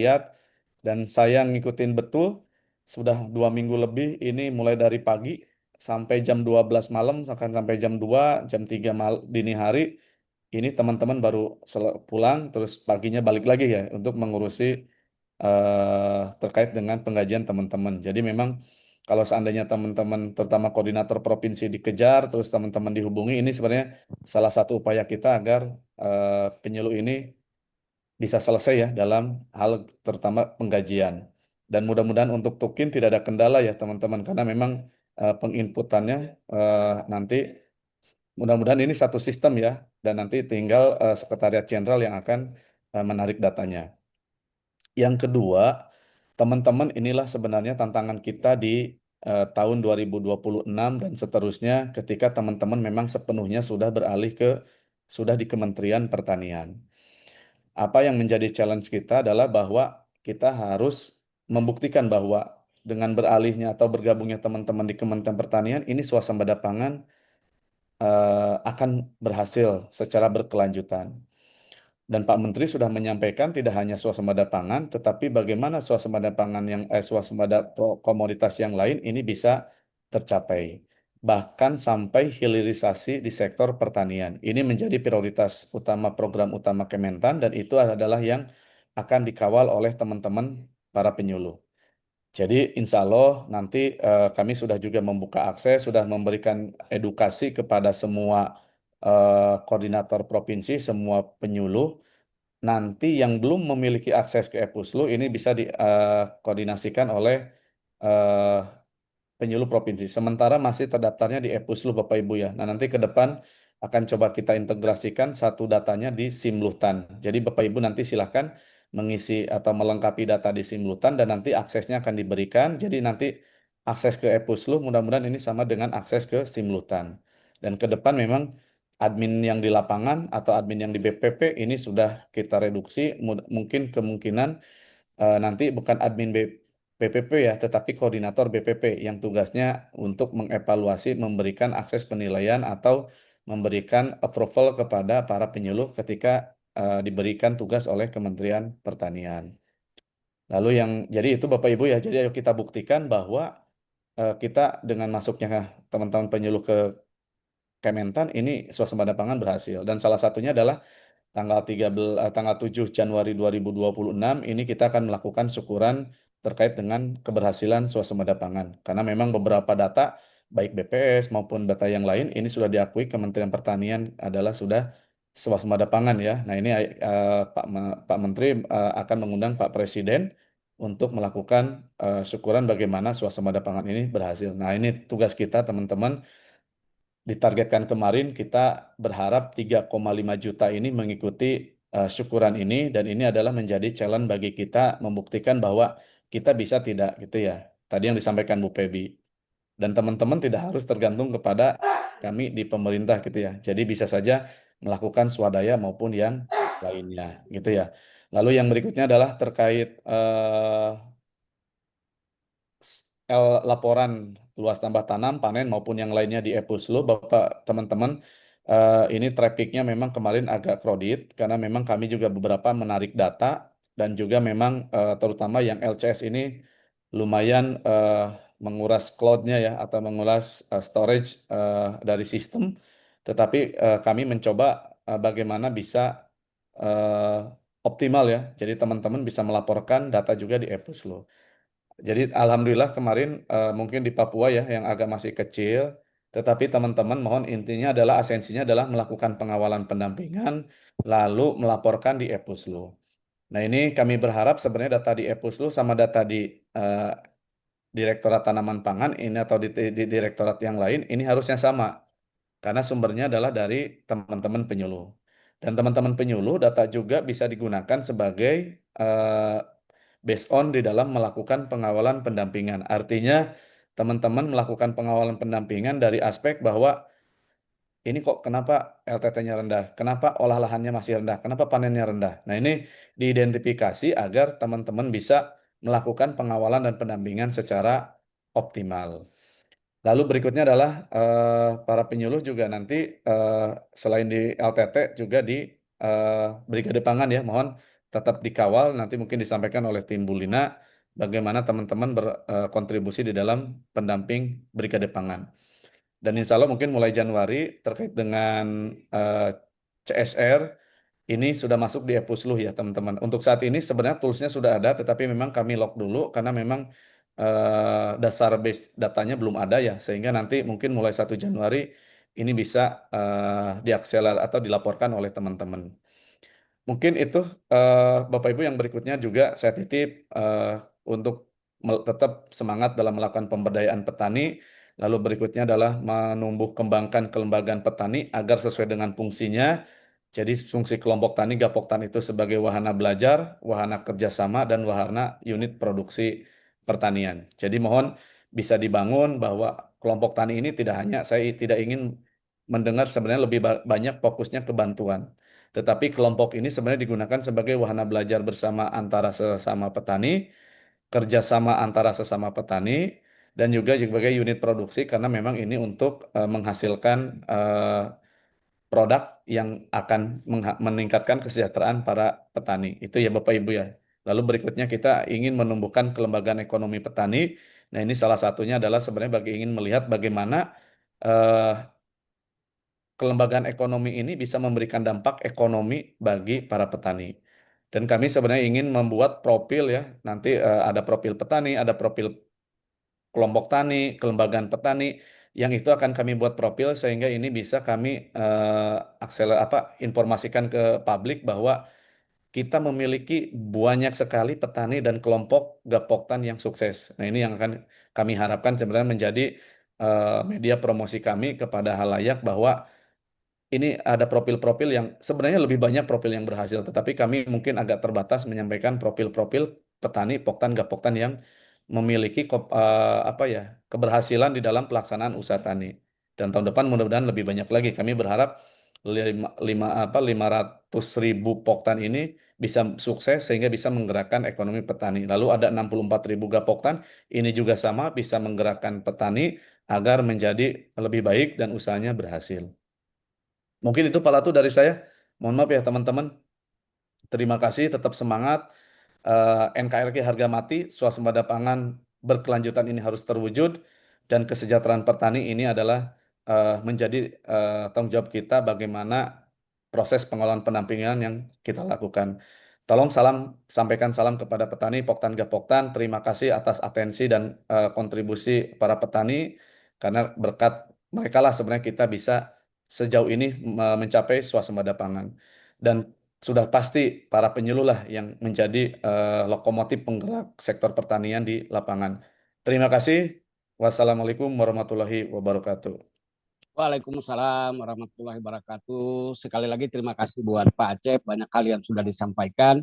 lihat dan saya ngikutin betul sudah 2 minggu lebih ini mulai dari pagi sampai jam 12 malam sampai jam 2 jam 3 dini hari ini teman-teman baru pulang terus paginya balik lagi ya untuk mengurusi terkait dengan penggajian teman-teman. Jadi memang kalau seandainya teman-teman terutama koordinator provinsi dikejar terus teman-teman dihubungi ini sebenarnya salah satu upaya kita agar penyuluh ini bisa selesai ya dalam hal terutama penggajian. Dan mudah-mudahan untuk Tukin tidak ada kendala ya teman-teman karena memang penginputannya nanti mudah-mudahan ini satu sistem ya dan nanti tinggal Sekretariat Jenderal yang akan menarik datanya. Yang kedua, teman-teman inilah sebenarnya tantangan kita di tahun 2026 dan seterusnya ketika teman-teman memang sepenuhnya sudah beralih sudah di Kementerian Pertanian. Apa yang menjadi challenge kita adalah bahwa kita harus membuktikan bahwa dengan beralihnya atau bergabungnya teman-teman di Kementerian Pertanian ini swasembada pangan akan berhasil secara berkelanjutan. Dan Pak Menteri sudah menyampaikan tidak hanya swasembada pangan, tetapi bagaimana swasembada pangan swasembada komoditas yang lain ini bisa tercapai. Bahkan sampai hilirisasi di sektor pertanian. Ini menjadi prioritas utama program utama Kementan dan itu adalah yang akan dikawal oleh teman-teman para penyuluh. Jadi insya Allah nanti kami sudah juga membuka akses, sudah memberikan edukasi kepada semua koordinator provinsi, semua penyuluh. Nanti yang belum memiliki akses ke e-Puslu ini bisa dikoordinasikan oleh eh, penyuluh provinsi. Sementara masih terdaftarnya di e-Puslu Bapak Ibu ya. Nah nanti ke depan akan coba kita integrasikan satu datanya di Simlutan. Jadi Bapak Ibu nanti silahkan mengisi atau melengkapi data di Simlutan dan nanti aksesnya akan diberikan. Jadi nanti akses ke e-Puslu mudah-mudahan ini sama dengan akses ke Simlutan. Dan ke depan memang admin yang di lapangan atau admin yang di BPP ini sudah kita reduksi. Mungkin kemungkinan nanti bukan admin BPP ya, tetapi koordinator BPP yang tugasnya untuk mengevaluasi, memberikan akses penilaian atau memberikan approval kepada para penyuluh ketika diberikan tugas oleh Kementerian Pertanian. Lalu jadi itu Bapak Ibu ya, jadi ayo kita buktikan bahwa kita dengan masuknya teman-teman penyuluh ke Kementan ini swasembada pangan berhasil dan salah satunya adalah tanggal 7 Januari 2026 ini kita akan melakukan syukuran terkait dengan keberhasilan swasembada pangan. Karena memang beberapa data baik BPS maupun data yang lain ini sudah diakui Kementerian Pertanian adalah sudah swasembada pangan ya. Nah, ini Pak Menteri akan mengundang Pak Presiden untuk melakukan syukuran bagaimana swasembada pangan ini berhasil. Nah, ini tugas kita teman-teman ditargetkan kemarin kita berharap 3,5 juta ini mengikuti syukuran ini dan ini adalah menjadi challenge bagi kita membuktikan bahwa kita bisa tidak gitu ya. Tadi yang disampaikan Bu Pebi dan teman-teman tidak harus tergantung kepada kami di pemerintah gitu ya. Jadi bisa saja melakukan swadaya maupun yang lainnya gitu ya. Lalu yang berikutnya adalah terkait laporan luas tambah tanam, panen maupun yang lainnya di e-Puslu, Bapak teman-teman, ini trafficnya memang kemarin agak kredit karena memang kami juga beberapa menarik data dan juga memang terutama yang LCS ini lumayan menguras cloud-nya ya atau menguras storage dari sistem. Tetapi kami mencoba bagaimana bisa eh, optimal ya. Jadi teman-teman bisa melaporkan data juga di e-Puslu. Jadi alhamdulillah kemarin mungkin di Papua ya yang agak masih kecil, tetapi teman-teman mohon intinya adalah esensinya adalah melakukan pengawalan pendampingan lalu melaporkan di e-Puslu. Nah ini kami berharap sebenarnya data di e-Puslu sama data di eh, Direktorat Tanaman Pangan ini atau di direktorat yang lain ini harusnya sama karena sumbernya adalah dari teman-teman penyuluh. Dan teman-teman penyuluh data juga bisa digunakan sebagai based on di dalam melakukan pengawalan pendampingan. Artinya teman-teman melakukan pengawalan pendampingan dari aspek bahwa ini kok kenapa LTT-nya rendah, kenapa olah lahannya masih rendah, kenapa panennya rendah. Nah ini diidentifikasi agar teman-teman bisa melakukan pengawalan dan pendampingan secara optimal. Lalu berikutnya adalah para penyuluh juga nanti eh, selain di LTT juga di eh, Brigade Pangan ya, mohon tetap dikawal, nanti mungkin disampaikan oleh tim Bulina bagaimana teman-teman berkontribusi di dalam pendamping Brigade Pangan. Dan insya Allah mungkin mulai Januari terkait dengan CSR ini sudah masuk di Epusluh ya teman-teman. Untuk saat ini sebenarnya toolsnya sudah ada, tetapi memang kami lock dulu karena memang dasar base datanya belum ada ya, sehingga nanti mungkin mulai 1 Januari ini bisa diakseler atau dilaporkan oleh teman-teman. Mungkin itu Bapak Ibu yang berikutnya juga saya titip untuk tetap semangat dalam melakukan pemberdayaan petani. Lalu berikutnya adalah menumbuh kembangkan kelembagaan petani agar sesuai dengan fungsinya. Jadi fungsi kelompok tani, gapok tani itu sebagai wahana belajar, wahana kerjasama, dan wahana unit produksi pertanian. Jadi mohon bisa dibangun bahwa kelompok tani ini tidak hanya, saya tidak ingin mendengar sebenarnya lebih banyak fokusnya ke bantuan. Tetapi kelompok ini sebenarnya digunakan sebagai wahana belajar bersama antara sesama petani, kerjasama antara sesama petani, dan juga sebagai unit produksi karena memang ini untuk menghasilkan produk yang akan meningkatkan kesejahteraan para petani. Itu ya Bapak Ibu ya. Lalu berikutnya kita ingin menumbuhkan kelembagaan ekonomi petani. Nah ini salah satunya adalah sebenarnya bagi ingin melihat bagaimana eh, kelembagaan ekonomi ini bisa memberikan dampak ekonomi bagi para petani. Dan kami sebenarnya ingin membuat profil ya, nanti ada profil petani, ada profil kelompok tani, kelembagaan petani, yang itu akan kami buat profil sehingga ini bisa kami informasikan ke publik bahwa kita memiliki banyak sekali petani dan kelompok gapoktan yang sukses. Nah ini yang akan kami harapkan sebenarnya menjadi media promosi kami kepada halayak bahwa ini ada profil-profil yang sebenarnya lebih banyak profil yang berhasil, tetapi kami mungkin agak terbatas menyampaikan profil-profil petani, poktan, gapoktan yang memiliki apa ya keberhasilan di dalam pelaksanaan usaha tani. Dan tahun depan mudah-mudahan lebih banyak lagi. Kami berharap 500.000 poktan ini bisa sukses sehingga bisa menggerakkan ekonomi petani. Lalu ada 64.000 gapoktan, ini juga sama bisa menggerakkan petani agar menjadi lebih baik dan usahanya berhasil. Mungkin itu Pak Latu dari saya. Mohon maaf ya teman-teman. Terima kasih, tetap semangat. NKRI harga mati, swasembada pangan berkelanjutan ini harus terwujud dan kesejahteraan petani ini adalah menjadi tanggung jawab kita bagaimana proses pengolahan pendampingan yang kita lakukan. Tolong sampaikan salam kepada petani Poktan Gapoktan. Terima kasih atas atensi dan kontribusi para petani karena berkat mereka lah sebenarnya kita bisa sejauh ini mencapai swasembada pangan. Dan sudah pasti para penyuluh lah yang menjadi lokomotif penggerak sektor pertanian di lapangan. Terima kasih. Wassalamualaikum warahmatullahi wabarakatuh. Waalaikumsalam warahmatullahi wabarakatuh. Sekali lagi terima kasih buat Pak Acep, banyak hal yang sudah disampaikan.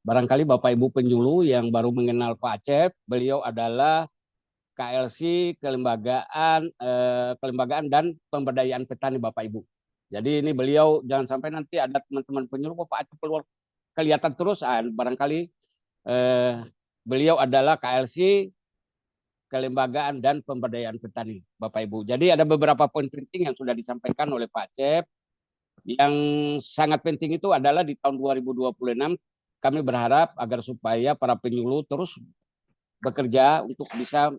Barangkali Bapak Ibu penyuluh yang baru mengenal Pak Acep, beliau adalah KLC Kelembagaan dan Pemberdayaan Petani Bapak Ibu. Jadi ini beliau jangan sampai nanti ada teman-teman penyuluh Pak Acep keluar kelihatan terus, barangkali beliau adalah KLC Kelembagaan dan Pemberdayaan Petani, Bapak Ibu. Jadi ada beberapa poin penting yang sudah disampaikan oleh Pak Cep. Yang sangat penting itu adalah di tahun 2026 kami berharap agar supaya para penyuluh terus bekerja untuk bisa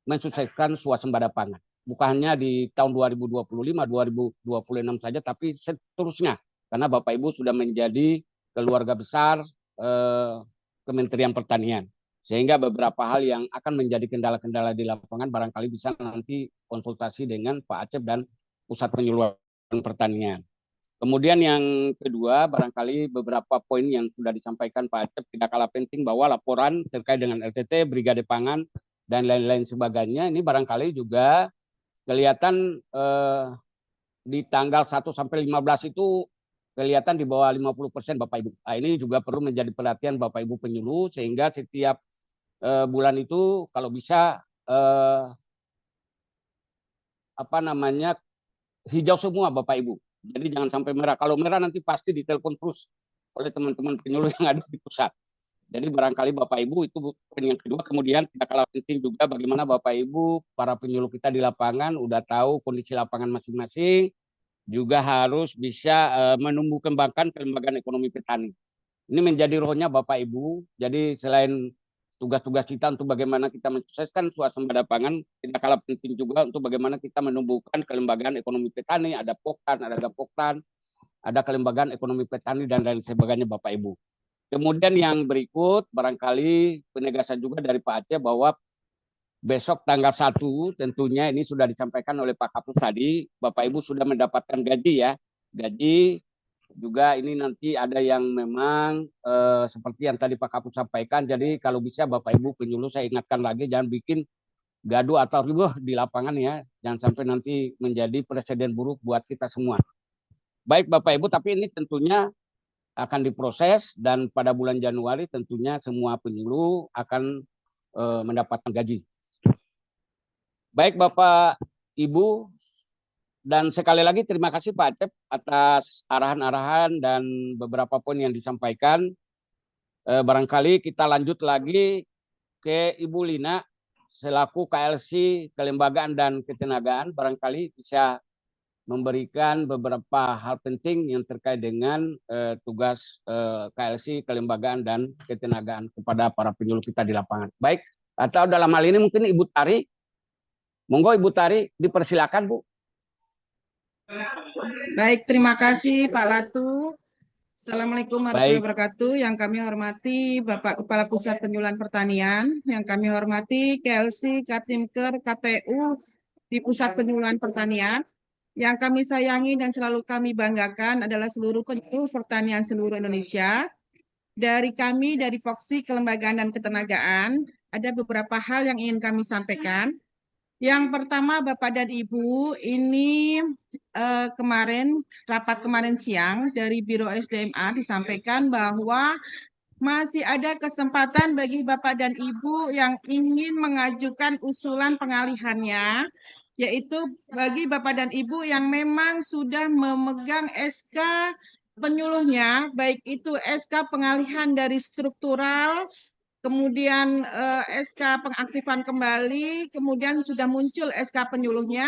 mensukseskan swasembada pangan. Bukan hanya di tahun 2025, 2026 saja, tapi seterusnya. Karena Bapak Ibu sudah menjadi keluarga besar Kementerian Pertanian. Sehingga beberapa hal yang akan menjadi kendala-kendala di lapangan barangkali bisa nanti konsultasi dengan Pak Acep dan Pusat Penyuluhan Pertanian. Kemudian yang kedua, barangkali beberapa poin yang sudah disampaikan Pak Acep tidak kalah penting bahwa laporan terkait dengan LTT, Brigade Pangan, dan lain-lain sebagainya, ini barangkali juga kelihatan di tanggal 1 sampai 15 itu kelihatan di bawah 50% Bapak Ibu. Nah, ini juga perlu menjadi perhatian Bapak Ibu penyuluh sehingga setiap bulan itu kalau bisa hijau semua Bapak Ibu. Jadi jangan sampai merah. Kalau merah nanti pasti ditelepon terus oleh teman-teman penyuluh yang ada di pusat. Jadi barangkali Bapak Ibu itu poin yang kedua. Kemudian tidak kalah penting juga bagaimana Bapak Ibu para penyuluh kita di lapangan udah tahu kondisi lapangan masing-masing, juga harus bisa menumbuh kembangkan kelembagaan ekonomi petani. Ini menjadi rohnya Bapak Ibu. Jadi selain tugas-tugas kita untuk bagaimana kita mensukseskan swasembada pangan, tidak kalah penting juga untuk bagaimana kita menumbuhkan kelembagaan ekonomi petani, ada Poktan, ada Gapoktan, ada kelembagaan ekonomi petani dan lain sebagainya Bapak Ibu. Kemudian yang berikut barangkali penegasan juga dari Pak Aceh bahwa besok tanggal 1 tentunya ini sudah disampaikan oleh Pak Kapus tadi, Bapak Ibu sudah mendapatkan gaji ya. Gaji juga ini nanti ada yang memang seperti yang tadi Pak Kapus sampaikan. Jadi kalau bisa Bapak Ibu penyuluh saya ingatkan lagi jangan bikin gaduh atau ribuh di lapangan ya. Jangan sampai nanti menjadi presiden buruk buat kita semua. Baik Bapak Ibu, tapi ini tentunya akan diproses dan pada bulan Januari tentunya semua penyuluh akan mendapatkan gaji. Baik Bapak Ibu, dan sekali lagi terima kasih Pak Acep atas arahan-arahan dan beberapa poin yang disampaikan. Barangkali kita lanjut lagi ke Ibu Lina selaku KLC Kelembagaan dan Ketenagaan, barangkali bisa memberikan beberapa hal penting yang terkait dengan tugas KLC Kelembagaan dan Ketenagaan kepada para penyuluh kita di lapangan. Baik, atau dalam hal ini mungkin Ibu Tari. Monggo Ibu Tari, dipersilakan Bu. Baik, terima kasih Pak Latu. Assalamualaikum warahmatullahi Baik, wabarakatuh. Yang kami hormati Bapak Kepala Pusat Penyuluhan Pertanian, yang kami hormati KLC, Katimker, KTU di Pusat Penyuluhan Pertanian. Yang kami sayangi dan selalu kami banggakan adalah seluruh penyuluh pertanian seluruh Indonesia. Dari kami, dari Foksi Kelembagaan dan Ketenagaan, ada beberapa hal yang ingin kami sampaikan. Yang pertama, Bapak dan Ibu, ini rapat kemarin siang dari Biro SDMA disampaikan bahwa masih ada kesempatan bagi Bapak dan Ibu yang ingin mengajukan usulan pengalihannya, yaitu bagi Bapak dan Ibu yang memang sudah memegang SK penyuluhnya, baik itu SK pengalihan dari struktural, kemudian SK pengaktifan kembali, kemudian sudah muncul SK penyuluhnya.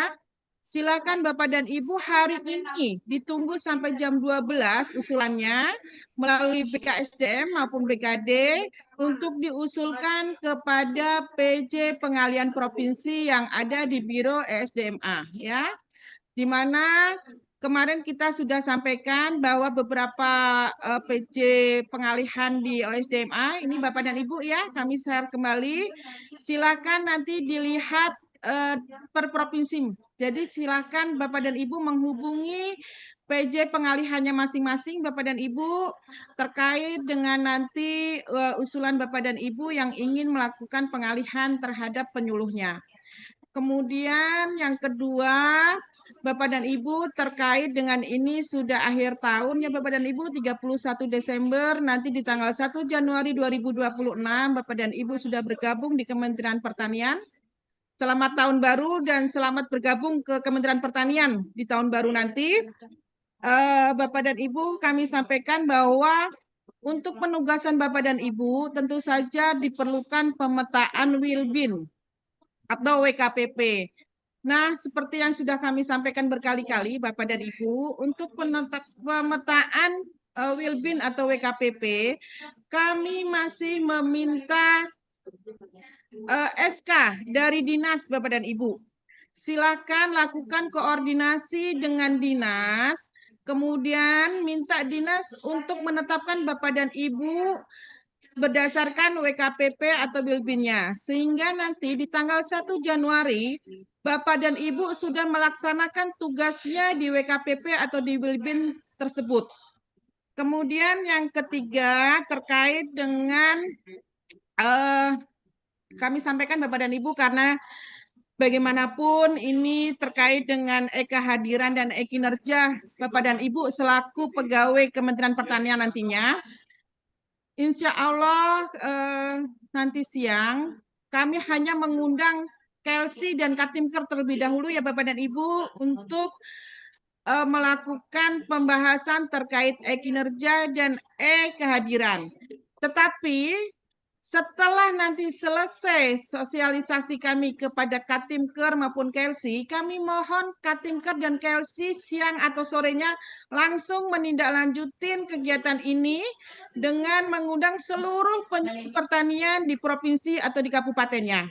Silakan Bapak dan Ibu hari ini ditunggu sampai jam 12 usulannya melalui BKSDM maupun BKD untuk diusulkan kepada PJ Pengalihan Provinsi yang ada di Biro ESDMA ya. Di mana kemarin kita sudah sampaikan bahwa beberapa PJ pengalihan di OSDMA, ini Bapak dan Ibu ya, kami share kembali. Silakan nanti dilihat per provinsi. Jadi silakan Bapak dan Ibu menghubungi PJ pengalihannya masing-masing Bapak dan Ibu terkait dengan nanti usulan Bapak dan Ibu yang ingin melakukan pengalihan terhadap penyuluhnya. Kemudian yang kedua, Bapak dan Ibu terkait dengan ini sudah akhir tahun ya Bapak dan Ibu, 31 Desember, nanti di tanggal 1 Januari 2026 Bapak dan Ibu sudah bergabung di Kementerian Pertanian. Selamat tahun baru dan selamat bergabung ke Kementerian Pertanian di tahun baru nanti. Bapak dan Ibu kami sampaikan bahwa untuk penugasan Bapak dan Ibu tentu saja diperlukan pemetaan Wilbin atau WKPP. Nah, seperti yang sudah kami sampaikan berkali-kali, Bapak dan Ibu, untuk pemetaan Wilbin atau WKPP, kami masih meminta SK dari dinas, Bapak dan Ibu. Silakan lakukan koordinasi dengan dinas, kemudian minta dinas untuk menetapkan Bapak dan Ibu berdasarkan WKPP atau Wilbinnya, sehingga nanti di tanggal 1 Januari Bapak dan Ibu sudah melaksanakan tugasnya di WKPP atau di Wilbin tersebut. Kemudian yang ketiga terkait dengan kami sampaikan Bapak dan Ibu karena bagaimanapun ini terkait dengan kehadiran dan kinerja Bapak dan Ibu selaku pegawai Kementerian Pertanian nantinya. Insya Allah nanti siang kami hanya mengundang KLC dan Katimker terlebih dahulu ya Bapak dan Ibu untuk melakukan pembahasan terkait kinerja dan kehadiran. Tetapi Setelah nanti selesai sosialisasi kami kepada Katimker maupun Kelsi, kami mohon Katimker dan Kelsi siang atau sorenya langsung menindaklanjutin kegiatan ini dengan mengundang seluruh penyuluh pertanian di provinsi atau di kabupatennya.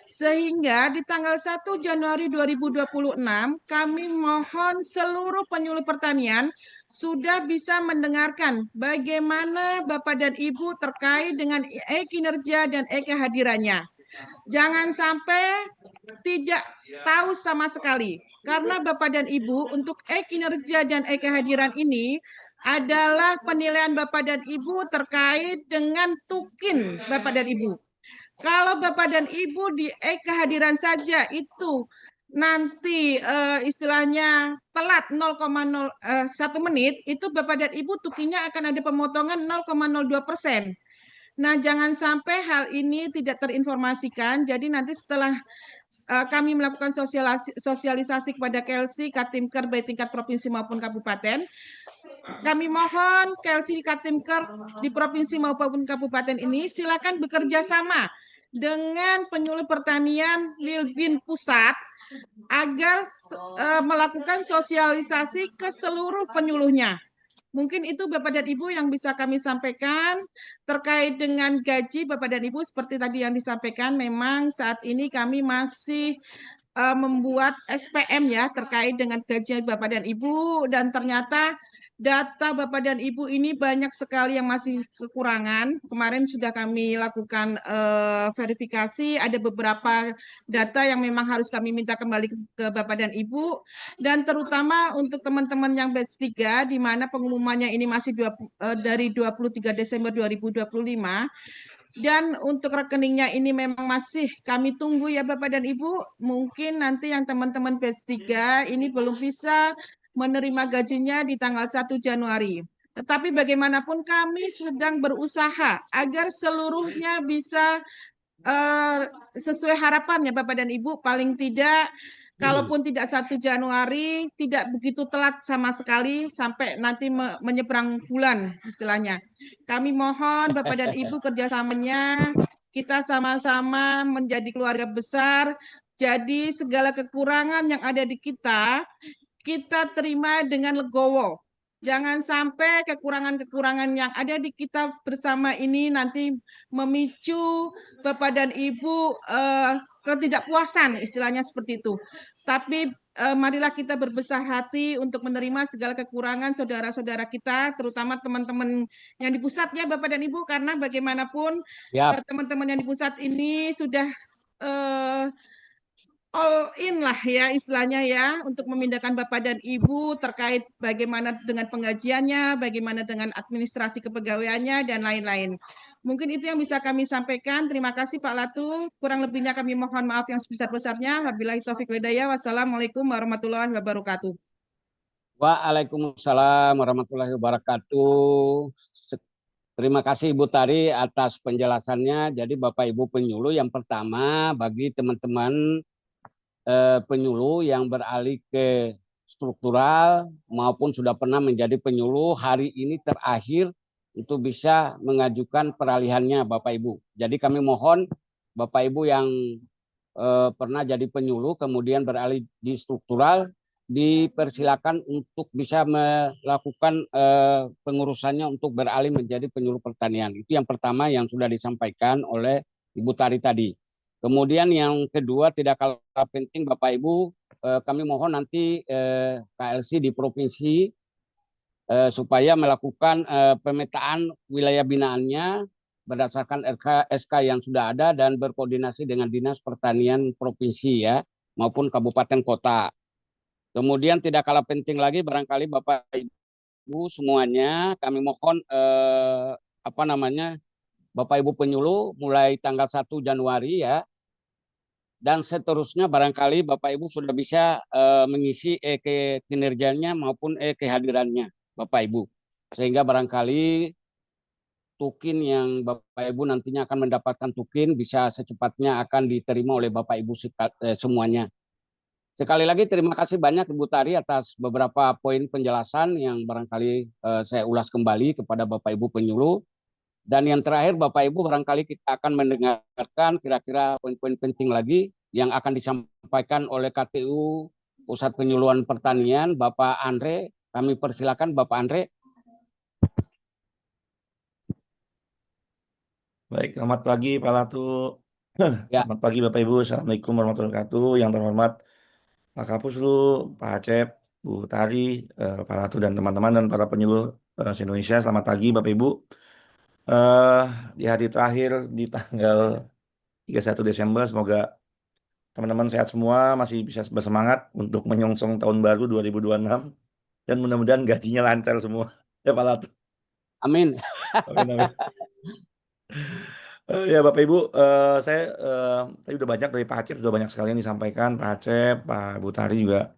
Sehingga di tanggal 1 Januari 2026 kami mohon seluruh penyuluh pertanian sudah bisa mendengarkan bagaimana Bapak dan Ibu terkait dengan kinerja dan kehadirannya. Jangan sampai tidak tahu sama sekali. Karena Bapak dan Ibu untuk kinerja dan kehadiran ini adalah penilaian Bapak dan Ibu terkait dengan tukin Bapak dan Ibu. Kalau Bapak dan Ibu di kehadiran saja itu nanti istilahnya telat 0,01 menit, itu Bapak dan Ibu tukinya akan ada pemotongan 0,02%. Nah, jangan sampai hal ini tidak terinformasikan. Jadi nanti setelah kami melakukan sosialisasi kepada Kelsi, Katimker baik tingkat provinsi maupun kabupaten, kami mohon Kelsi Katimker di provinsi maupun kabupaten ini silakan bekerja sama dengan penyuluh pertanian Lilbin Pusat agar melakukan sosialisasi ke seluruh penyuluhnya. Mungkin itu Bapak dan Ibu yang bisa kami sampaikan terkait dengan gaji Bapak dan Ibu. Seperti tadi yang disampaikan, memang saat ini kami masih membuat SPM ya terkait dengan gaji Bapak dan Ibu, dan ternyata data Bapak dan Ibu ini banyak sekali yang masih kekurangan. Kemarin sudah kami lakukan verifikasi, ada beberapa data yang memang harus kami minta kembali ke Bapak dan Ibu, dan terutama untuk teman-teman yang batch 3 di mana pengumumannya ini masih dari 23 Desember 2025. Dan untuk rekeningnya ini memang masih kami tunggu ya Bapak dan Ibu. Mungkin nanti yang teman-teman batch 3 ini belum bisa menerima gajinya di tanggal 1 Januari. Tetapi bagaimanapun kami sedang berusaha agar seluruhnya bisa sesuai harapan ya Bapak dan Ibu. Paling tidak kalaupun tidak 1 Januari, tidak begitu telat sama sekali sampai nanti menyeberang bulan istilahnya. Kami mohon Bapak dan Ibu kerjasamanya, kita sama-sama menjadi keluarga besar, jadi segala kekurangan yang ada di kita terima dengan legowo. Jangan sampai kekurangan-kekurangan yang ada di kita bersama ini nanti memicu Bapak dan Ibu ketidakpuasan, istilahnya seperti itu. Tapi marilah kita berbesar hati untuk menerima segala kekurangan saudara-saudara kita, terutama teman-teman yang di pusatnya Bapak dan Ibu, karena bagaimanapun teman-teman yang di pusat ini sudah all in lah ya istilahnya ya untuk memindahkan Bapak dan Ibu terkait bagaimana dengan penggajiannya, bagaimana dengan administrasi kepegawaiannya, dan lain-lain. Mungkin itu yang bisa kami sampaikan. Terima kasih Pak Latu. Kurang lebihnya kami mohon maaf yang sebesar-besarnya. Wabillahi taufiq walhidayah. Wassalamualaikum warahmatullahi wabarakatuh. Waalaikumsalam warahmatullahi wabarakatuh. Terima kasih Ibu Tari atas penjelasannya. Jadi Bapak Ibu penyuluh, yang pertama bagi teman-teman penyuluh yang beralih ke struktural maupun sudah pernah menjadi penyuluh, hari ini terakhir untuk bisa mengajukan peralihannya Bapak Ibu. Jadi kami mohon Bapak Ibu yang pernah jadi penyuluh kemudian beralih di struktural, dipersilakan untuk bisa melakukan pengurusannya untuk beralih menjadi penyuluh pertanian. Itu yang pertama yang sudah disampaikan oleh Ibu Tari tadi. Kemudian yang kedua, tidak kalah penting Bapak Ibu, kami mohon nanti KLC di provinsi supaya melakukan pemetaan wilayah binaannya berdasarkan SK yang sudah ada dan berkoordinasi dengan Dinas Pertanian Provinsi ya maupun kabupaten kota. Kemudian tidak kalah penting lagi barangkali Bapak Ibu semuanya, kami mohon Bapak Ibu penyuluh mulai tanggal 1 Januari ya, dan seterusnya barangkali Bapak Ibu sudah bisa mengisi kinerjanya maupun kehadirannya Bapak Ibu. Sehingga barangkali tukin yang Bapak Ibu nantinya akan mendapatkan tukin bisa secepatnya akan diterima oleh Bapak Ibu semuanya. Sekali lagi terima kasih banyak Ibu Tari atas beberapa poin penjelasan yang barangkali saya ulas kembali kepada Bapak Ibu penyuluh. Dan yang terakhir Bapak Ibu barangkali kita akan mendengarkan kira-kira poin-poin penting lagi yang akan disampaikan oleh KTU Pusat Penyuluhan Pertanian Bapak Andre. Kami persilakan Bapak Andre. Baik, selamat pagi Pak Latu. Ya, Selamat pagi Bapak Ibu. Assalamualaikum warahmatullahi wabarakatuh. Yang terhormat Pak Kapuslu, Pak Acep, Bu Tari, Pak Latu dan teman-teman dan para penyuluh se-Indonesia. Selamat pagi Bapak Ibu. Eh, di hari terakhir di tanggal 31 Desember, semoga teman-teman sehat semua, masih bisa bersemangat untuk menyongsong tahun baru 2026 dan mudah-mudahan gajinya lancar semua. Ya Pak Latu. amin. Amin, amin. Ya Bapak Ibu, saya tadi udah banyak dari Pak Acep, sudah banyak sekali yang disampaikan. Pak Acep, Pak Butari juga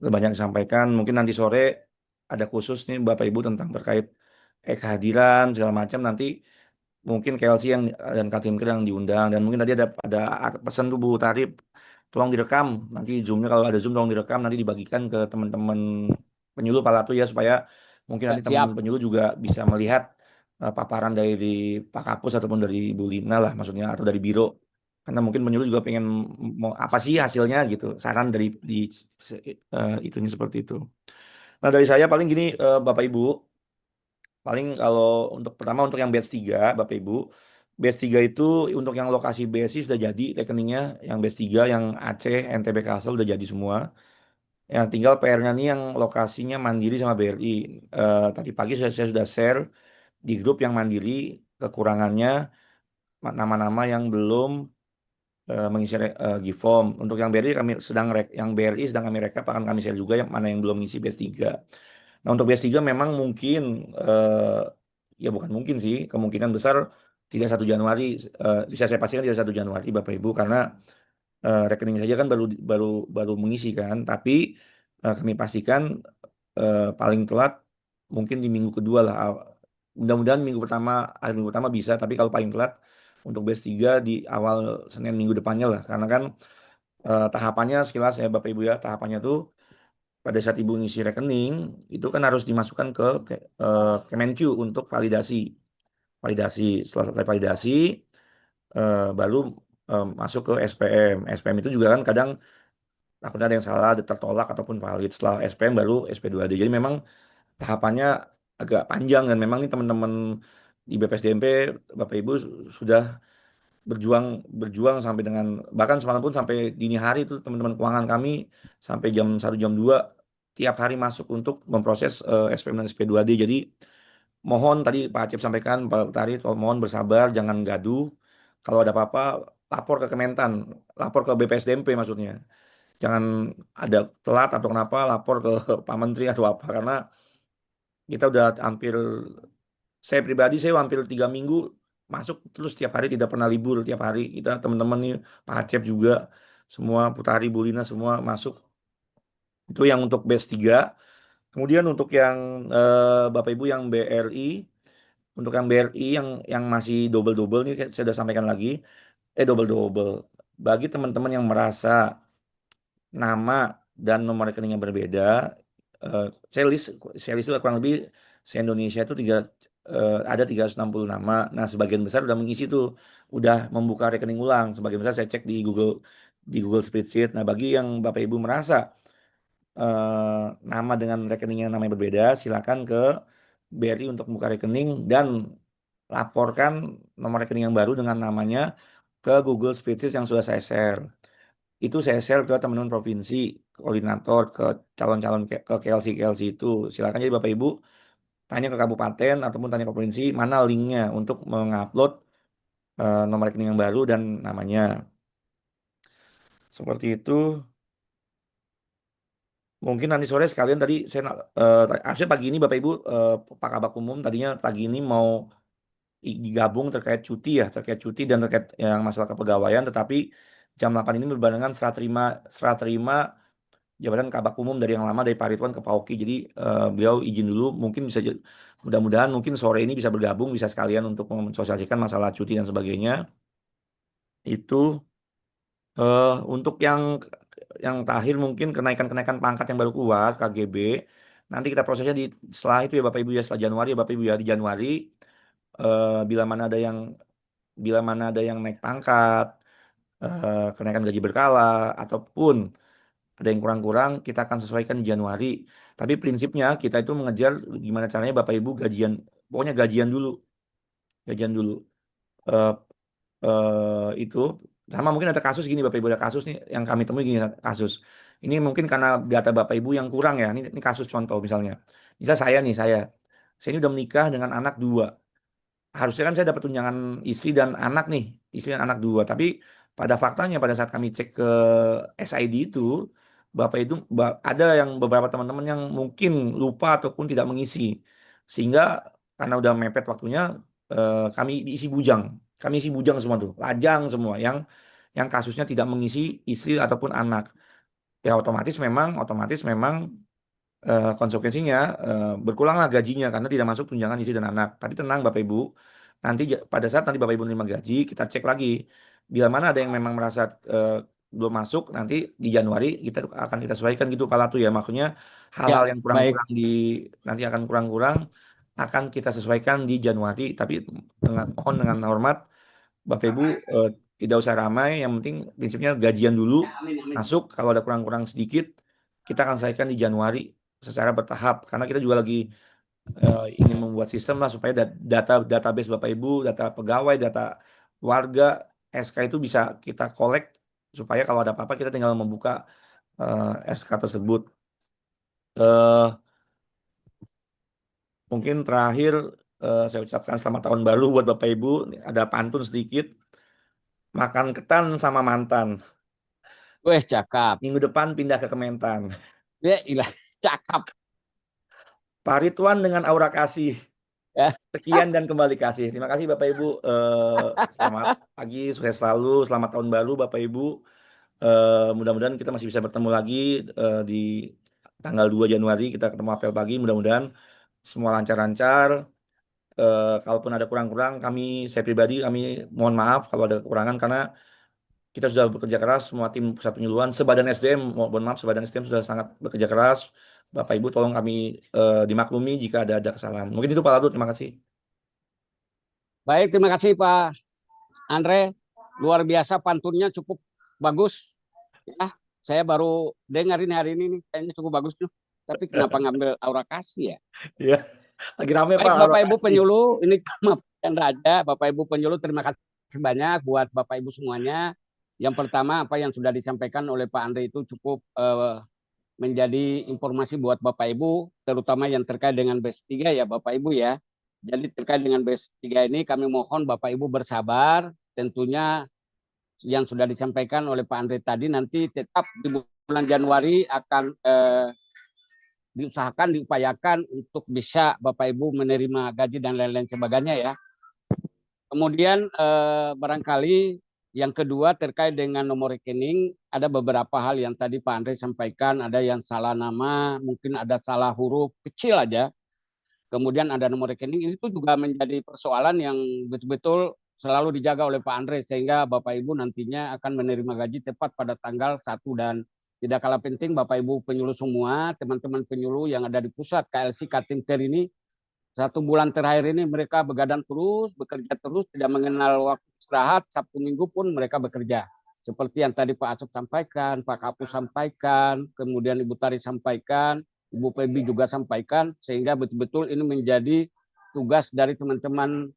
udah banyak disampaikan. Mungkin nanti sore ada khusus nih Bapak Ibu tentang terkait kehadiran segala macam. Nanti mungkin KLC yang dan Katimker yang diundang, dan mungkin tadi ada pesan tuh Bu Tari, tolong direkam. Nanti Zoom-nya kalau ada Zoom tolong direkam, nanti dibagikan ke teman-teman penyuluh Pak Latu ya, supaya mungkin Ya, nanti siap. teman-teman penyuluh juga bisa melihat paparan dari Pak Kapus ataupun dari Bu Lina lah maksudnya, atau dari Biro, karena mungkin penyuluh juga pengen mau apa sih hasilnya gitu, saran dari itunya seperti itu. Nah dari saya paling gini, Bapak Ibu, paling kalau untuk pertama untuk yang batch 3 Bapak Ibu, batch 3 itu untuk yang lokasi BSI sudah jadi rekeningnya, yang batch 3 yang Aceh, NTB, Kalsel udah jadi semua. Yang tinggal PR-nya nih yang lokasinya Mandiri sama BRI. Tadi pagi saya sudah share di grup yang Mandiri, kekurangannya nama-nama yang belum mengisi give form. Untuk yang BRI yang BRI sedang kami rekap, akan kami share juga yang mana yang belum mengisi batch 3. Nah, untuk batch 3 memang mungkin ya bukan mungkin sih, kemungkinan besar tidak 1 Januari, bisa saya pastikan tidak 1 Januari Bapak Ibu, karena rekening saja kan baru baru baru mengisi kan, tapi kami pastikan paling telat mungkin di minggu kedua lah. Mudah-mudahan akhir minggu pertama bisa, tapi kalau paling telat untuk batch 3 di awal Senin minggu depannya lah, karena kan tahapannya sekilas ya Bapak Ibu ya, tahapannya tuh pada saat Ibu ngisi rekening itu kan harus dimasukkan ke Kemenq untuk validasi. Setelah selesai validasi baru masuk ke SPM. SPM itu juga kan kadang takutnya ada yang salah, ada tertolak ataupun valid. Setelah SPM baru SP2D. Jadi memang tahapannya agak panjang, dan memang nih teman-teman di BPSDMP Bapak Ibu sudah berjuang berjuang sampai dengan, bahkan semalam pun sampai dini hari itu teman-teman keuangan kami sampai jam 1 jam 2 tiap hari masuk untuk memproses SPM dan SP2D. Jadi mohon, tadi Pak Acep sampaikan, Pak Tari, mohon bersabar, jangan gaduh. Kalau ada apa-apa lapor ke Kementan, lapor ke BPSDMP maksudnya. Jangan ada telat atau kenapa lapor ke Pak Menteri atau apa, karena kita udah hampir, saya pribadi saya hampir 3 minggu masuk terus tiap hari, tidak pernah libur tiap hari. Kita teman-teman nih, Pak Acep juga, semua Putari, Bulina semua masuk. Itu yang untuk batch 3. Kemudian untuk yang Bapak Ibu yang BRI, untuk yang BRI yang masih double-double nih saya sudah sampaikan lagi, double-double. Bagi teman-teman yang merasa nama dan nomor rekening yang berbeda, saya list itu kurang lebih se-Indonesia itu ada 360 nama. Nah, sebagian besar udah mengisi tuh, udah membuka rekening ulang. Sebagian besar saya cek di Google Spreadsheet. Nah, bagi yang Bapak Ibu merasa nama dengan rekening yang namanya berbeda, silakan ke BRI untuk membuka rekening dan laporkan nomor rekening yang baru dengan namanya ke Google Spreadsheet yang sudah saya share. Itu saya share ke teman-teman provinsi, koordinator, ke calon-calon ke KLC itu. Silakan, jadi Bapak Ibu tanya ke kabupaten ataupun tanya ke provinsi mana linknya untuk mengupload nomor rekening yang baru dan namanya. Seperti itu. Mungkin nanti sore sekalian, tadi harusnya pagi ini Bapak Ibu, Pak Kabak Umum tadinya pagi ini mau digabung terkait cuti dan terkait yang masalah kepegawaian, tetapi jam 8 ini berbarengan serah terima jabatan Kabak Umum dari yang lama, dari Pak Ridwan ke Pak Oki. Jadi beliau izin dulu, mungkin bisa mudah-mudahan mungkin sore ini bisa bergabung, bisa sekalian untuk mensosialisasikan masalah cuti dan sebagainya. Itu untuk yang terakhir mungkin kenaikan pangkat yang baru keluar KGB. Nanti kita prosesnya setelah itu ya Bapak Ibu ya, setelah Januari ya Bapak Ibu ya, di Januari bila mana ada yang naik pangkat, kenaikan gaji berkala, ataupun ada yang kurang-kurang, kita akan sesuaikan di Januari. Tapi prinsipnya kita itu mengejar gimana caranya Bapak Ibu gajian, pokoknya gajian dulu. Eh, itu sama mungkin ada kasus gini Bapak Ibu, ada kasus nih yang kami temui gini kasus. Ini mungkin karena data Bapak Ibu yang kurang ya. Ini kasus contoh misalnya. Misal saya ini udah menikah dengan anak 2. Harusnya kan saya dapat tunjangan istri dan anak nih, istri dan anak 2. Tapi pada faktanya pada saat kami cek ke SID itu, Bapak itu ada yang beberapa teman-teman yang mungkin lupa ataupun tidak mengisi, sehingga karena udah mepet waktunya, kami isi bujang semua tuh, lajang semua yang kasusnya tidak mengisi istri ataupun anak. Ya otomatis memang konsekuensinya berkuranglah gajinya karena tidak masuk tunjangan istri dan anak. Tapi tenang Bapak Ibu, nanti pada saat nanti Bapak Ibu menerima gaji, kita cek lagi. Bila mana ada yang memang merasa belum masuk, nanti di Januari kita sesuaikan gitu Pak Latu ya. Maksudnya hal-hal Ya, yang baik. kurang-kurang nanti akan kurang-kurang akan kita sesuaikan di Januari. Tapi mohon dengan hormat Bapak Ibu tidak usah ramai, yang penting prinsipnya gajian dulu masuk. Kalau ada kurang-kurang sedikit, kita akan selesaikan di Januari secara bertahap. Karena kita juga lagi ingin membuat sistem lah supaya database Bapak Ibu, data pegawai, data warga, SK itu bisa kita kolek supaya kalau ada apa-apa kita tinggal membuka SK tersebut. Mungkin terakhir saya ucapkan selamat tahun baru buat Bapak Ibu. Ada pantun sedikit. Makan ketan sama mantan. Weh, cakap. Minggu depan pindah ke Kementan. Ya, ilah, cakap. Pak Ridwan dengan aura kasih. Ya. Sekian dan kembali kasih. Terima kasih Bapak Ibu. Selamat pagi, sukses selalu. Selamat tahun baru Bapak Ibu. Mudah-mudahan kita masih bisa bertemu lagi di tanggal 2 Januari. Kita ketemu apel pagi. Mudah-mudahan semua lancar-lancar. Kalaupun ada kurang-kurang, saya pribadi mohon maaf kalau ada kekurangan karena kita sudah bekerja keras, semua tim pusat penyuluhan, sebadan SDM, mohon maaf, sebadan SDM sudah sangat bekerja keras. Bapak Ibu tolong kami dimaklumi jika ada kesalahan. Mungkin itu Pak Ladut, terima kasih. Baik, terima kasih Pak Andre. Luar biasa pantunnya, cukup bagus. Ya, saya baru dengar ini hari ini nih, kayaknya cukup bagus tuh. Tapi kenapa ngambil aura kasih ya? Iya, lagi rame Baik, Pak. Bapak Ibu penyuluh, ini Maafkan Raja, Bapak Ibu penyuluh, terima kasih banyak buat Bapak Ibu semuanya. Yang pertama, apa yang sudah disampaikan oleh Pak Andre itu cukup menjadi informasi buat Bapak Ibu, terutama yang terkait dengan BES 3 ya Bapak Ibu ya. Jadi terkait dengan BES 3 ini kami mohon Bapak Ibu bersabar, tentunya yang sudah disampaikan oleh Pak Andre tadi nanti tetap di bulan Januari akan diusahakan, diupayakan untuk bisa Bapak Ibu menerima gaji dan lain-lain sebagainya ya. Kemudian barangkali yang kedua terkait dengan nomor rekening, ada beberapa hal yang tadi Pak Andre sampaikan, ada yang salah nama, mungkin ada salah huruf kecil aja. Kemudian ada nomor rekening, itu juga menjadi persoalan yang betul-betul selalu dijaga oleh Pak Andre, sehingga Bapak Ibu nantinya akan menerima gaji tepat pada tanggal 1. Dan tidak kalah penting Bapak Ibu penyuluh semua, teman-teman penyuluh yang ada di pusat KLC Katimker ini, 1 bulan terakhir ini mereka begadang terus, bekerja terus, tidak mengenal waktu istirahat, Sabtu Minggu pun mereka bekerja. Seperti yang tadi Pak Asep sampaikan, Pak Kapus sampaikan, kemudian Ibu Tari sampaikan, Ibu Febi juga sampaikan, sehingga betul-betul ini menjadi tugas dari teman-teman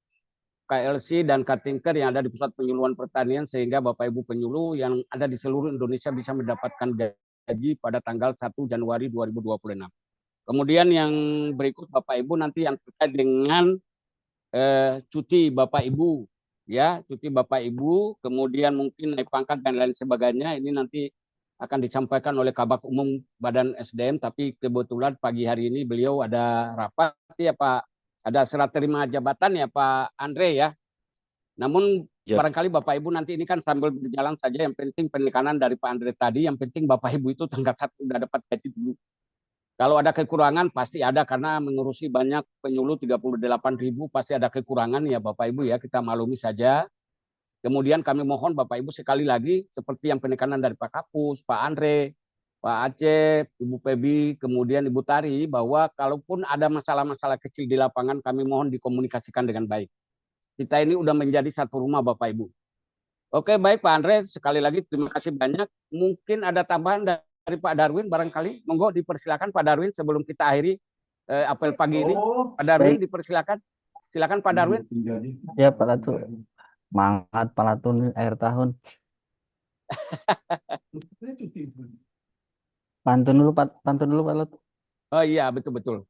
KLC dan Katimker yang ada di Pusat Penyuluhan Pertanian, sehingga Bapak Ibu penyuluh yang ada di seluruh Indonesia bisa mendapatkan gaji pada tanggal 1 Januari 2026. Kemudian yang berikut Bapak Ibu nanti yang terkait dengan cuti Bapak Ibu ya, cuti Bapak Ibu, kemudian mungkin naik pangkat dan lain sebagainya, ini nanti akan disampaikan oleh Kabak Umum Badan SDM, tapi kebetulan pagi hari ini beliau ada rapat ya Pak, ada serah terima jabatan ya Pak Andre ya. Namun Ya. barangkali Bapak Ibu nanti ini kan sambil berjalan saja, yang penting penekanan dari Pak Andre tadi, yang penting Bapak Ibu itu tanggal 1 udah dapat gaji dulu. Kalau ada kekurangan pasti ada, karena mengurusi banyak penyuluh 38.000 pasti ada kekurangan ya Bapak Ibu ya, kita maklumi saja. Kemudian kami mohon Bapak Ibu sekali lagi seperti yang penekanan dari Pak Kapus, Pak Andre, Pak Acep, Ibu Febi, kemudian Ibu Tari, bahwa kalaupun ada masalah-masalah kecil di lapangan kami mohon dikomunikasikan dengan baik. Kita ini udah menjadi satu rumah Bapak Ibu. Oke, baik Pak Andre, sekali lagi terima kasih banyak. Mungkin ada tambahan dari Pak Darwin barangkali. Monggo dipersilakan Pak Darwin sebelum kita akhiri apel pagi ini. Pak Darwin Baik, dipersilakan. Silakan Pak Darwin. ya Pak Latu. Semangat Pak Latu nih, akhir tahun. Pantun dulu Pak Latu. Oh iya, betul-betul.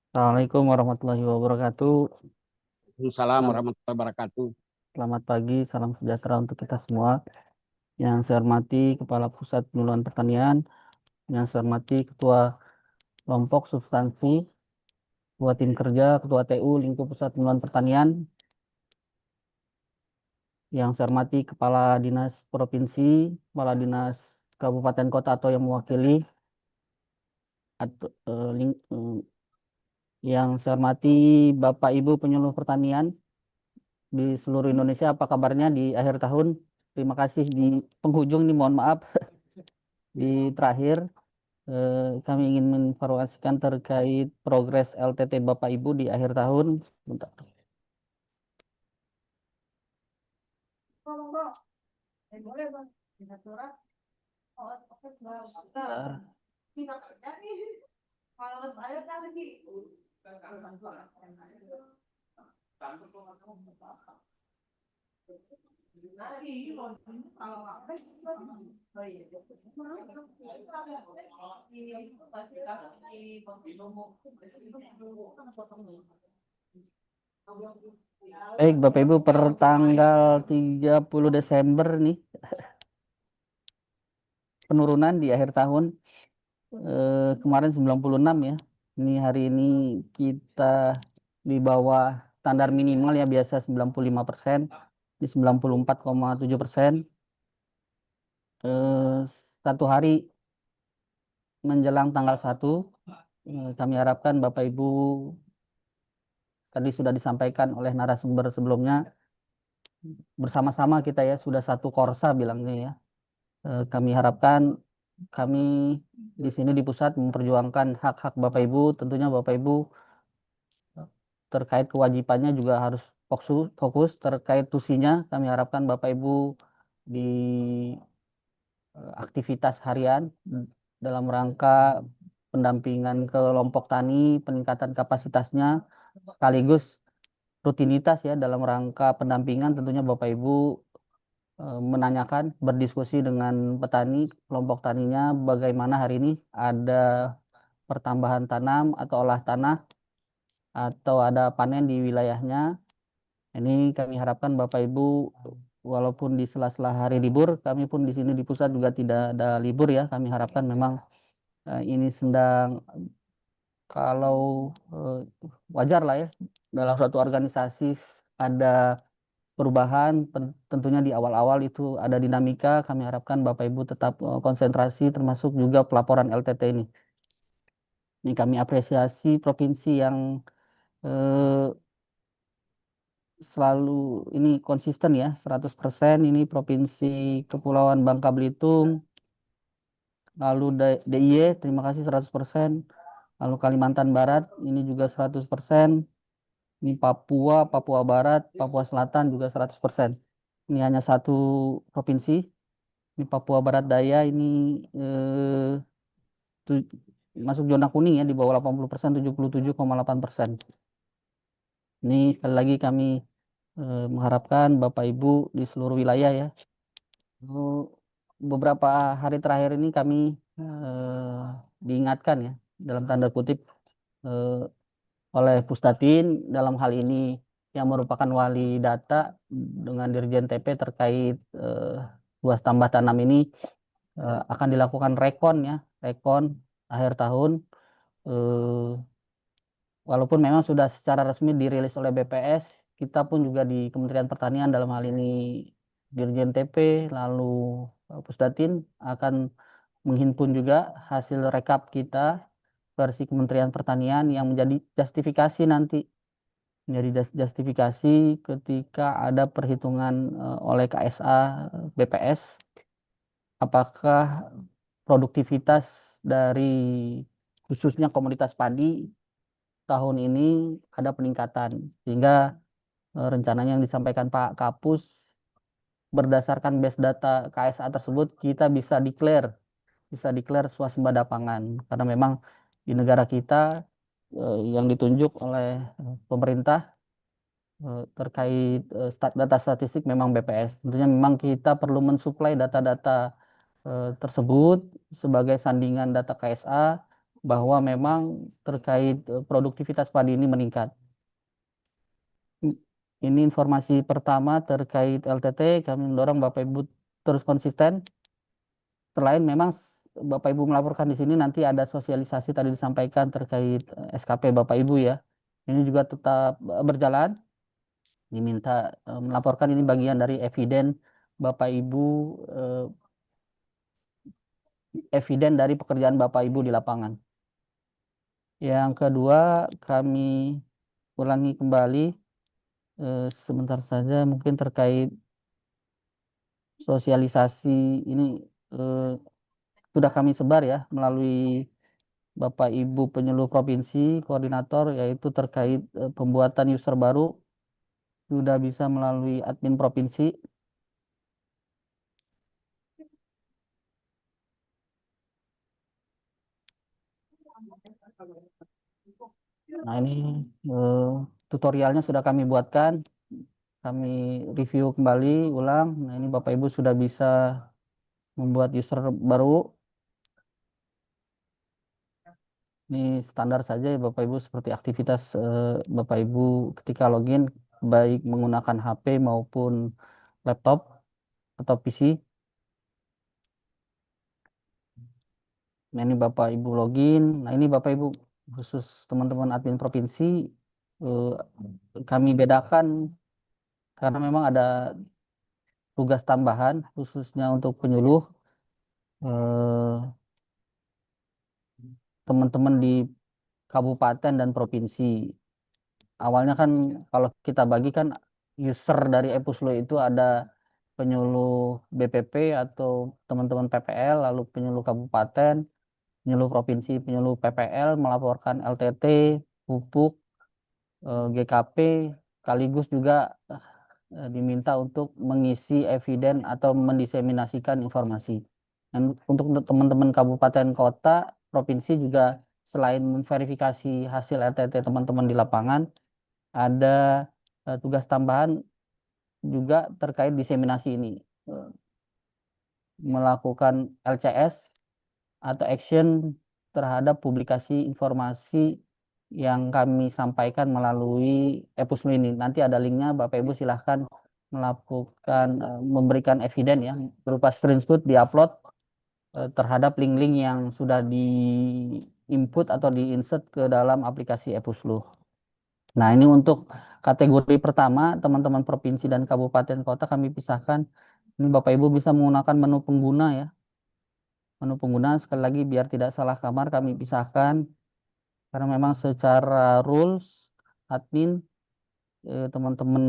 Assalamualaikum warahmatullahi wabarakatuh. Waalaikumsalam warahmatullahi wabarakatuh. Selamat pagi, salam sejahtera untuk kita semua. Yang saya hormati Kepala Pusat Penyuluhan Pertanian, yang saya hormati Ketua Kelompok Substansi, Ketua Tim Kerja, Ketua TU Lingkup Pusat Penyuluhan Pertanian, yang saya hormati Kepala Dinas Provinsi, Kepala Dinas Kabupaten Kota atau yang mewakili, atau yang saya hormati Bapak Ibu penyuluh pertanian di seluruh Indonesia, apa kabarnya di akhir tahun? Terima kasih di penghujung nih, mohon maaf di terakhir kami ingin menginformasikan terkait progres LTT Bapak Ibu di akhir tahun. Bentar. Baik, Bapak Ibu, per tanggal 30 Desember nih, penurunan di akhir tahun. Kemarin 96 ya. Ini hari ini kita di bawah standar minimal ya, biasa 95%, di 94,7%. Satu hari menjelang tanggal 1, kami harapkan Bapak Ibu, tadi sudah disampaikan oleh narasumber sebelumnya, bersama-sama kita ya, sudah satu korsa bilangnya ya. Kami harapkan kami di sini di pusat memperjuangkan hak-hak Bapak Ibu. Tentunya Bapak Ibu terkait kewajibannya juga harus fokus terkait tusinya. Kami harapkan Bapak Ibu di aktivitas harian dalam rangka pendampingan kelompok tani, peningkatan kapasitasnya, sekaligus rutinitas ya dalam rangka pendampingan. Tentunya Bapak Ibu menanyakan, berdiskusi dengan petani, kelompok taninya, bagaimana hari ini ada pertambahan tanam atau olah tanah atau ada panen di wilayahnya. Ini kami harapkan Bapak Ibu, walaupun di sela-sela hari libur, kami pun di sini di pusat juga tidak ada libur ya. Kami harapkan memang ini sedang, kalau wajar lah ya, dalam suatu organisasi ada perubahan, tentunya di awal-awal itu ada dinamika. Kami harapkan Bapak Ibu tetap konsentrasi, termasuk juga pelaporan LTT ini. Ini kami apresiasi provinsi yang selalu ini konsisten ya, 100%. Ini Provinsi Kepulauan Bangka Belitung, lalu DIY, terima kasih 100%. Lalu Kalimantan Barat, ini juga 100%. Ini Papua Barat, Papua Selatan juga 100%. Ini hanya satu provinsi. Ini Papua Barat Daya, ini masuk zona kuning ya, di bawah 80%, 77,8%. Ini sekali lagi kami mengharapkan Bapak Ibu di seluruh wilayah ya. Beberapa hari terakhir ini kami diingatkan ya, dalam tanda kutip, oleh Pustatin dalam hal ini yang merupakan wali data dengan Dirjen TP terkait luas tambah tanam ini, akan dilakukan rekon ya, rekon akhir tahun. Walaupun memang sudah secara resmi dirilis oleh BPS, kita pun juga di Kementerian Pertanian dalam hal ini Dirjen TP, lalu Pusdatin akan menghimpun juga hasil rekap kita versi Kementerian Pertanian yang menjadi justifikasi nanti, menjadi justifikasi ketika ada perhitungan oleh KSA BPS, apakah produktivitas dari khususnya komoditas padi tahun ini ada peningkatan, sehingga rencananya yang disampaikan Pak Kapus berdasarkan base data KSA tersebut kita bisa declare swasembada pangan, karena memang di negara kita yang ditunjuk oleh pemerintah terkait data statistik memang BPS. Tentunya memang kita perlu mensuplai data-data tersebut sebagai sandingan data KSA bahwa memang terkait produktivitas padi ini meningkat. Ini informasi pertama terkait LTT. Kami mendorong Bapak Ibu terus konsisten. Selain memang Bapak Ibu melaporkan di sini, nanti ada sosialisasi tadi disampaikan terkait SKP Bapak Ibu ya. Ini juga tetap berjalan. Diminta melaporkan, ini bagian dari eviden Bapak Ibu, eviden dari pekerjaan Bapak Ibu di lapangan. Yang kedua, kami ulangi kembali sebentar saja mungkin terkait sosialisasi ini sudah kami sebar ya melalui Bapak Ibu penyuluh provinsi, koordinator, yaitu terkait pembuatan user baru sudah bisa melalui admin provinsi. Nah, ini tutorialnya sudah kami buatkan, kami review kembali ulang. Nah, ini Bapak Ibu sudah bisa membuat user baru. Ini standar saja ya Bapak Ibu, seperti aktivitas Bapak Ibu ketika login, baik menggunakan HP maupun laptop atau PC. Nah, ini Bapak Ibu login. Nah, ini Bapak Ibu khusus teman-teman admin provinsi, kami bedakan karena memang ada tugas tambahan khususnya untuk penyuluh teman-teman di kabupaten dan provinsi. Awalnya kan kalau kita bagi kan user dari Epuslo itu ada penyuluh BPP atau teman-teman PPL, lalu penyuluh kabupaten, penyuluh provinsi, penyuluh PPL melaporkan LTT, pupuk, GKP, sekaligus juga diminta untuk mengisi eviden atau mendiseminasikan informasi. Dan untuk teman-teman kabupaten kota, provinsi juga selain memverifikasi hasil LTT teman-teman di lapangan, ada tugas tambahan juga terkait diseminasi ini. Melakukan LCS atau action terhadap publikasi informasi yang kami sampaikan melalui Epuslo ini. Nanti ada linknya, Bapak Ibu silahkan melakukan memberikan eviden ya berupa screenshot diupload terhadap link-link yang sudah di input atau di insert ke dalam aplikasi Epuslo. Nah, ini untuk kategori pertama, teman-teman provinsi dan kabupaten kota kami pisahkan. Ini Bapak Ibu bisa menggunakan menu pengguna ya. Menu pengguna sekali lagi biar tidak salah kamar kami pisahkan. Karena memang secara rules admin teman-teman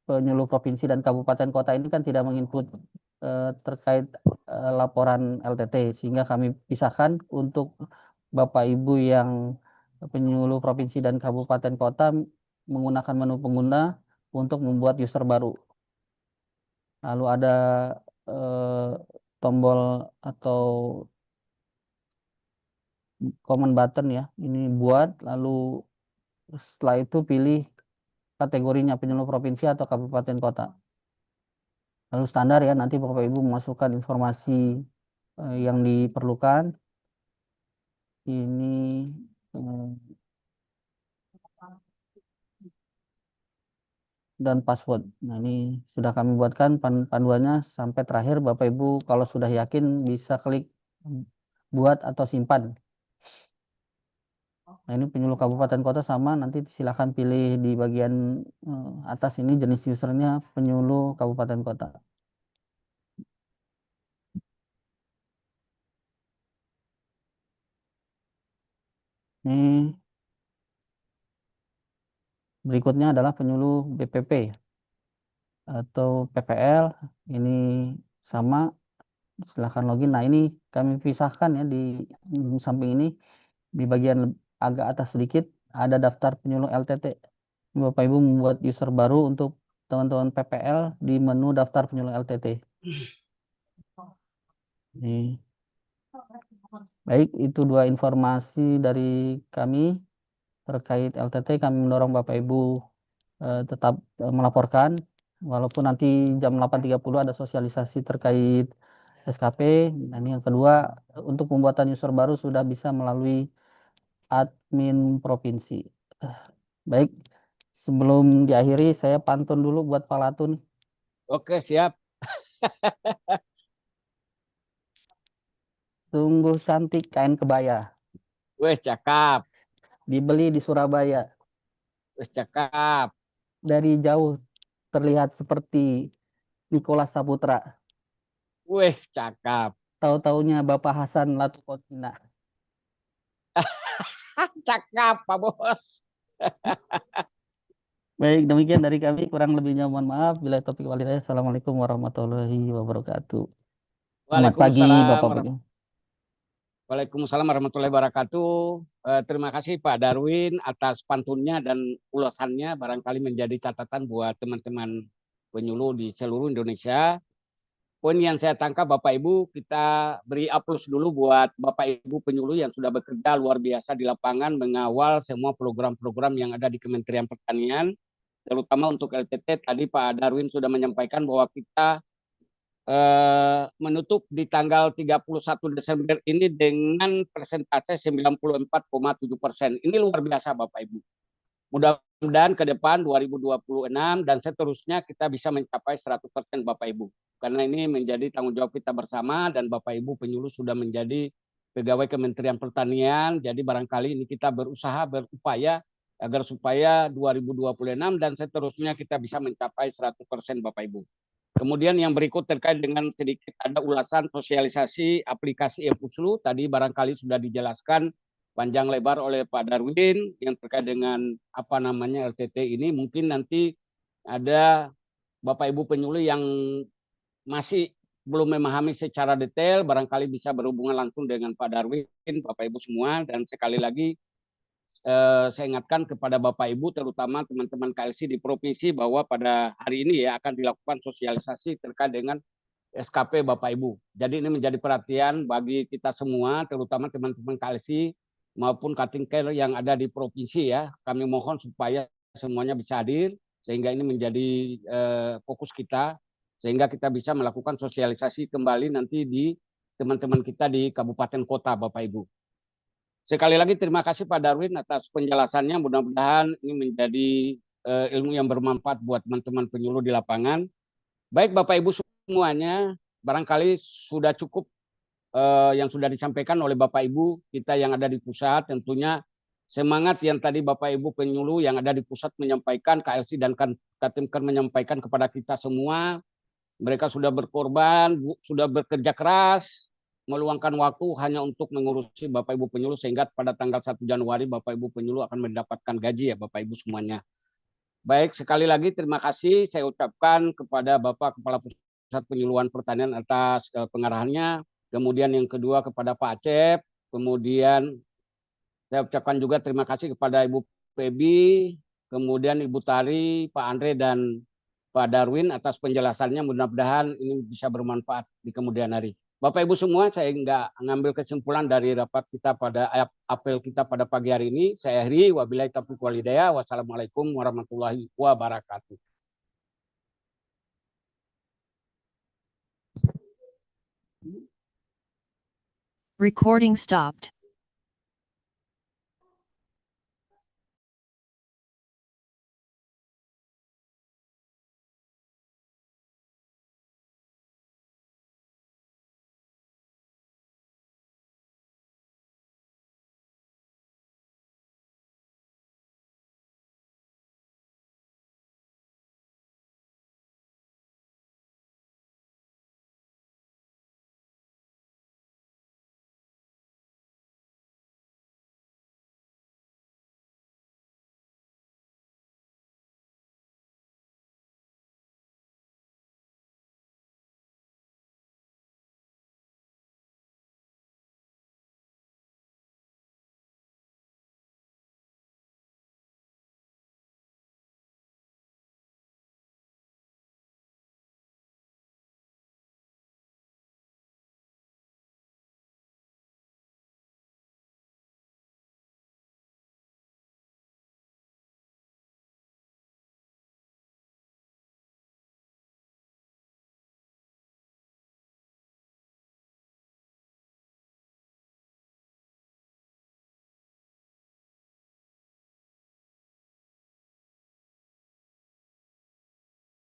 penyuluh provinsi dan kabupaten kota ini kan tidak menginput terkait laporan LTT, sehingga kami pisahkan untuk Bapak Ibu yang penyuluh provinsi dan kabupaten kota menggunakan menu pengguna untuk membuat user baru. Lalu ada tombol atau command button ya, ini buat, lalu setelah itu pilih kategorinya penyuluh provinsi atau kabupaten kota. Lalu standar ya, nanti Bapak Ibu memasukkan informasi yang diperlukan. Ini dan password. Nah, ini sudah kami buatkan panduannya sampai terakhir. Bapak Ibu kalau sudah yakin bisa klik buat atau simpan. Nah, ini penyuluh kabupaten kota sama, nanti silakan pilih di bagian atas ini jenis usernya penyuluh kabupaten kota. Ini berikutnya adalah penyuluh BPP atau PPL. Ini sama, silahkan login. Nah, ini kami pisahkan ya di samping ini Di bagian agak atas sedikit ada daftar penyuluh LTT. Bapak Ibu membuat user baru untuk teman-teman PPL di menu daftar penyuluh LTT. Nih. Baik, itu dua informasi dari kami terkait LTT. Kami mendorong Bapak Ibu tetap melaporkan, walaupun nanti jam 8.30 ada sosialisasi terkait SKP. Dan yang kedua, untuk pembuatan user baru sudah bisa melalui admin provinsi. Baik, sebelum diakhiri saya pantun dulu buat Pak Latun. Oke, siap. Sungguh cantik kain kebaya, Wes cakap, dibeli di Surabaya. wes cakap. Dari jauh terlihat seperti Nicholas Saputra. Wes cakap. Tahu-taunya Bapak Hasan Latukotina. Cakap, Pak Bos. Baik, demikian dari kami. Kurang lebihnya mohon maaf. Bila topik walhidayah. Assalamualaikum warahmatullahi wabarakatuh. Selamat pagi, Bapak. Waalaikumsalam warahmatullahi wabarakatuh. Terima kasih Pak Darwin atas pantunnya dan ulasannya, barangkali menjadi catatan buat teman-teman penyuluh di seluruh Indonesia. Poin yang saya tangkap Bapak Ibu, kita beri aplaus dulu buat Bapak Ibu penyuluh yang sudah bekerja luar biasa di lapangan mengawal semua program-program yang ada di Kementerian Pertanian, terutama untuk LTT. Tadi Pak Darwin sudah menyampaikan bahwa kita menutup di tanggal 31 Desember ini dengan persentase 94,7%. Ini luar biasa Bapak Ibu. Mudah-mudahan ke depan 2026 dan seterusnya kita bisa mencapai 100% Bapak Ibu. Karena ini menjadi tanggung jawab kita bersama dan Bapak Ibu penyuluh sudah menjadi pegawai Kementerian Pertanian. Jadi barangkali ini kita berupaya agar supaya 2026 dan seterusnya kita bisa mencapai 100% Bapak Ibu. Kemudian yang berikut terkait dengan sedikit ada ulasan sosialisasi aplikasi e-Puslu. Tadi barangkali sudah dijelaskan panjang lebar oleh Pak Darwin yang terkait dengan apa namanya LTT ini. Mungkin nanti ada Bapak Ibu penyuluh yang masih belum memahami secara detail, barangkali bisa berhubungan langsung dengan Pak Darwin, Bapak Ibu semua. Dan sekali lagi saya ingatkan kepada Bapak Ibu, terutama teman-teman KLC di provinsi, bahwa pada hari ini ya akan dilakukan sosialisasi terkait dengan SKP Bapak Ibu. Jadi ini menjadi perhatian bagi kita semua, terutama teman-teman KLC maupun cutting care yang ada di provinsi ya. Kami mohon supaya semuanya bisa hadir, sehingga ini menjadi fokus kita, sehingga kita bisa melakukan sosialisasi kembali nanti di teman-teman kita di kabupaten kota Bapak Ibu. Sekali lagi terima kasih Pak Darwin atas penjelasannya. Mudah-mudahan ini menjadi ilmu yang bermanfaat buat teman-teman penyuluh di lapangan. Baik Bapak Ibu semuanya, barangkali sudah cukup yang sudah disampaikan oleh Bapak Ibu kita yang ada di pusat. Tentunya semangat yang tadi Bapak Ibu penyuluh yang ada di pusat menyampaikan, KLC dan Katimker menyampaikan kepada kita semua. Mereka sudah berkorban, sudah bekerja keras, meluangkan waktu hanya untuk mengurusi Bapak Ibu penyuluh, sehingga pada tanggal 1 Januari Bapak Ibu penyuluh akan mendapatkan gaji ya Bapak Ibu semuanya. Baik, sekali lagi terima kasih saya ucapkan kepada Bapak Kepala Pusat Penyuluhan Pertanian atas pengarahannya. Kemudian yang kedua kepada Pak Acep, kemudian saya ucapkan juga terima kasih kepada Ibu Pebi, kemudian Ibu Tari, Pak Andre dan Pak Darwin atas penjelasannya. Mudah-mudahan ini bisa bermanfaat di kemudian hari. Bapak Ibu semua, saya nggak ngambil kesimpulan dari rapat kita pada apel kita pada pagi hari ini. Saya akhiri, wabillahi taufiq wal hidayah. Wassalamualaikum warahmatullahi wabarakatuh. Recording stopped.